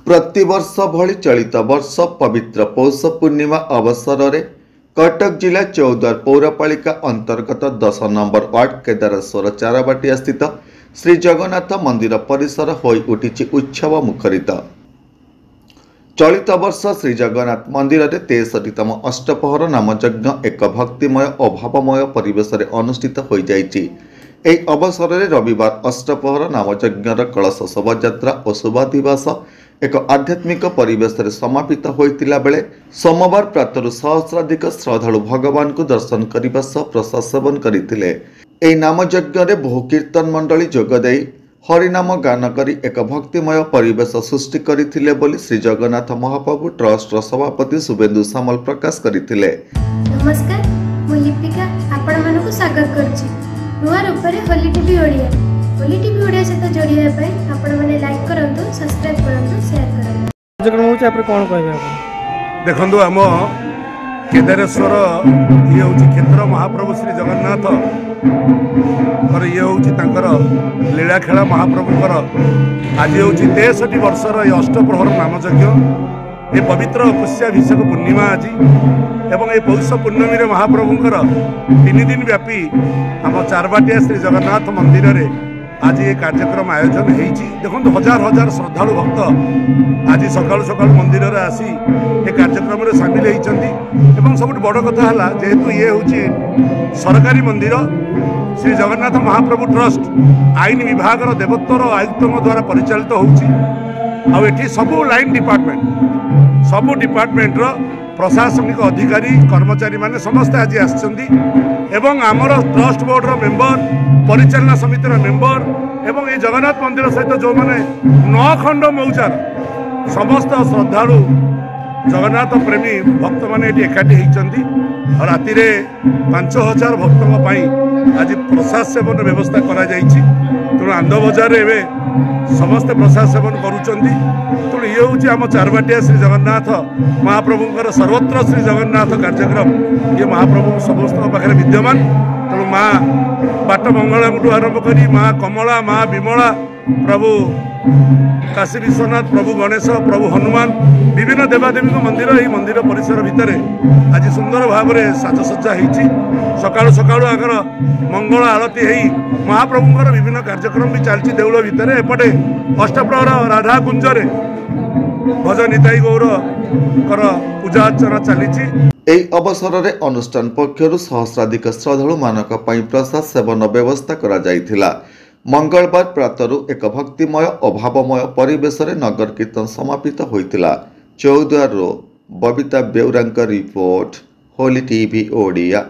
प्रतिवर्ष भली चलित वर्ष पवित्र पौष पूर्णिमा अवसर में कटक जिला चौद्वार पौरपालिका अंतर्गत 10 नंबर वार्ड केदारेश्वर चाराबाटिया स्थित श्री जगन्नाथ मंदिर परिसर होई उठी उत्सव मुखरित। चलित वर्ष श्री जगन्नाथ मंदिर में 63तम अष्टपहर नामयज्ञ एक भक्तिमय और भावमय परिवेश अनुष्ठित हो जाइछि। एही अवसर में रविवार अष्टपहर नामयज्ञर कलश शोभायात्रा और शुभाधिवास एक आध्यात्मिक परिवेश समापित होइतिला बेले सोमवार प्रातः सहस्राधिक श्रद्धालु भगवान को दर्शन करने सह प्रसाद सेवन करथिले। एही नामयज्ञ रे बहु कीर्तन मंडली जोगदेई हरिनाम गान करी एक भक्तिमय परिवेश सृष्टि करथिले बोली श्री जगन्नाथ महाप्रभु ट्रस्ट सभापति शुभेन्दु सामल प्रकाश करथिले। नमस्कार, मु लिपिका आपण मानको स्वागत करछि नुआ रूपरे होली टीवी ओडिया। होली टीवी ओडिया सहित जोड़िया पे आपण माने लाइक करंतु, सब्सक्राइब करंतु, शेयर करंतु। कार्यक्रम होछि आपरे कोन कहबे आपण देखंतु हम केदारेश्वर ये होछि क्षेत्र महाप्रभु श्री जगन्नाथ और ये होछि तांकर लीला खेला महाप्रभुकर आज होछि 63 वर्षर ये अष्टप्रहर नामयज्ञ ये पवित्र पुष्याभिषेक पूर्णिमा आज एवं ये पौष पूर्णमी रे महाप्रभुकर 3 दिन व्यापी आम चारबाटिया श्री जगन्नाथ मंदिर रे आज ये कार्यक्रम आयोजन होइछि। देखो हजार हजार श्रद्धालु भक्त आज सकाल सकाल मंदिर रे आसी ये कार्यक्रम रे शामिल होइछन्ति एवं सबुठ बड़ कथा हला जेहेतु ये होछि सरकारी मंदिर श्री जगन्नाथ महाप्रभु ट्रस्ट आईन विभाग देवत्वर आयुक्तों द्वारा परिचालित होउछि। सबू लाइन डिपार्टमेंट सबू डिपार्टमेंट प्रशासनिक अधिकारी कर्मचारी माने समस्त आज आछन्ति एवं आमर ट्रस्ट बोर्ड रो मेंबर परिचालना समिति रो मेंबर एवं ये जगन्नाथ मंदिर सहित जो माने 9 खंड मौजार समस्त श्रद्धालु जगन्नाथ प्रेमी भक्त माने एकाठी होइछन्ति और राति रे 5000 भक्तों पाई आज प्रसाद सेवन व्यवस्था करा जाइछि। तेणु आनंद बजार रे समस्त प्रसाद सेवन करुचंदी। तेणु ये हूँ आम चारबाटिया श्री जगन्नाथ महाप्रभुंकर सर्वत्र श्री जगन्नाथ कार्यक्रम ये महाप्रभु समस्त पाखे विद्यमान। तेणु माँ बाट मंगला आरंभ करी माँ कमला माँ विमला प्रभु काशी विश्वनाथ प्रभु गणेश प्रभु हनुमान विभिन्न देवादेवी मंदिर यही मंदिर परिसर भितर आज सुंदर भाव में साजसज्जा होती। सकाळु सकाळु आगर मंगल आरती हो महाप्रभुंकर विभिन्न कार्यक्रम भी चलती देउल भितर एपटे अष्टप्रहर राधा कुंजरे भजन निताई गौर कर पूजा अर्चना चली। एही अवसर में अनुष्ठान पक्षर सहस्राधिक श्रद्धालु मानक पई प्रसाद सेवन व्यवस्था करा जायथिला। मंगलवार प्रातरु एक भक्तिमय अभावमय परिवेश नगर कीर्तन समापित होइतिला। चौद्वार बबिता बेउरांक रिपोर्ट, होली टीवी ओडिया।